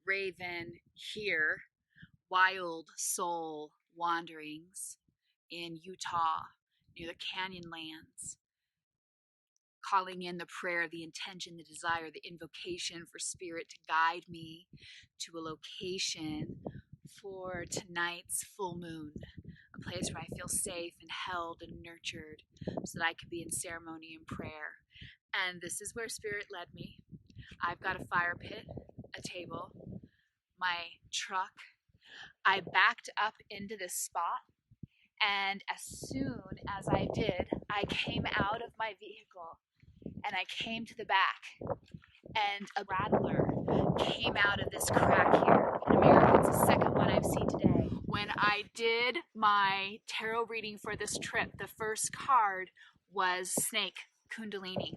Raven here, wild soul wanderings in Utah near the Canyonlands, calling in the prayer, the intention, the desire, the invocation for spirit to guide me to a location for tonight's full moon, a place where I feel safe and held and nurtured so that I can be in ceremony and prayer. And this is where spirit led me. I've got a fire pit, a table, my truck. I backed up into this spot, and as soon as I did, I came out of my vehicle and I came to the back, and a rattler came out of this crack here. In America, it's the second one I've seen today. When I did my tarot reading for this trip, the first card was Snake, Kundalini.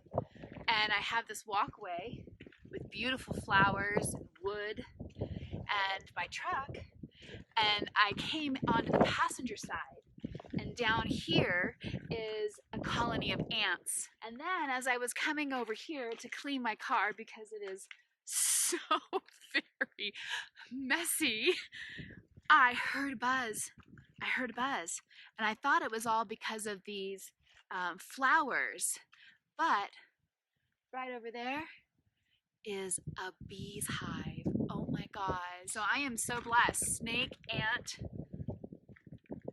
And I have this walkway with beautiful flowers and wood and my truck, and I came onto the passenger side, and down here is a colony of ants. And then as I was coming over here to clean my car because it is so very messy, I heard a buzz. And I thought it was all because of these flowers, but right over there is a bee's hive. Oh my God. So I am so blessed. Snake, ant,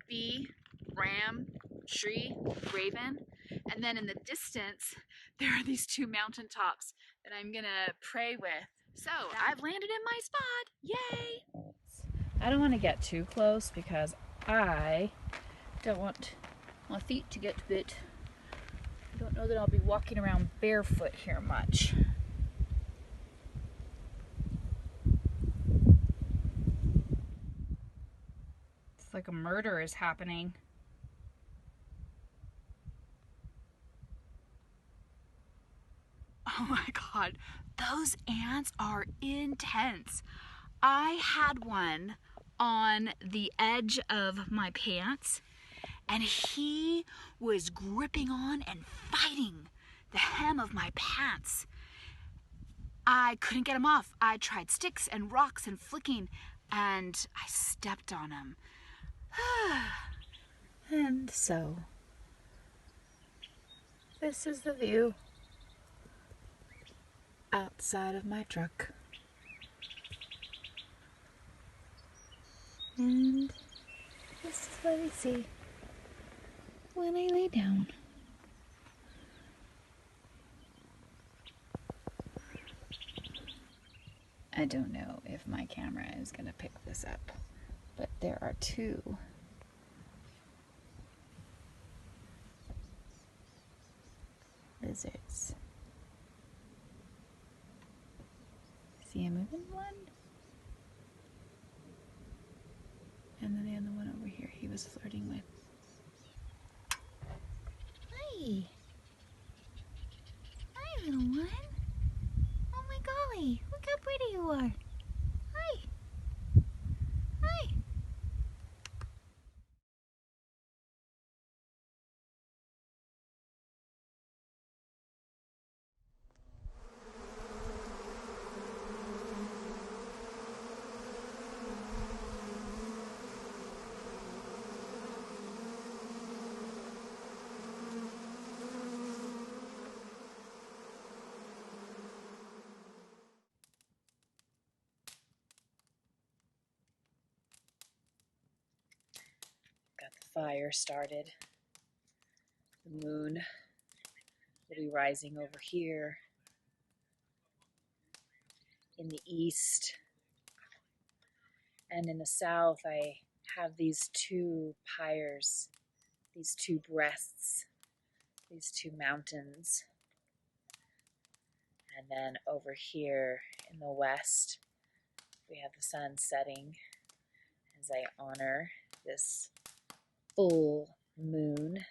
bee, ram, tree, raven. And then in the distance, there are these two mountaintops that I'm gonna pray with. So I've landed in my spot. Yay! I don't want to get too close because I don't want my feet to get bit. I don't know that I'll be walking around barefoot here much. It's like a murder is happening. Oh my God, those ants are intense. I had one on the edge of my pants, and he was gripping on and fighting the hem of my pants. I couldn't get him off. I tried sticks and rocks and flicking, and I stepped on him. And so, this is the view outside of my truck. And this is what I see when I lay down. I don't know if my camera is going to pick this up, but there are two lizards. See a moving one? And then the other one over here he was flirting with. Hi! Hi, little one! Oh my golly, look how pretty you are! Hi! Hi! Got the fire started. The moon will be rising over here in the east. And in the south, I have these two pyres, these two breasts, these two mountains. And then over here in the west, we have the sun setting as I honor this full moon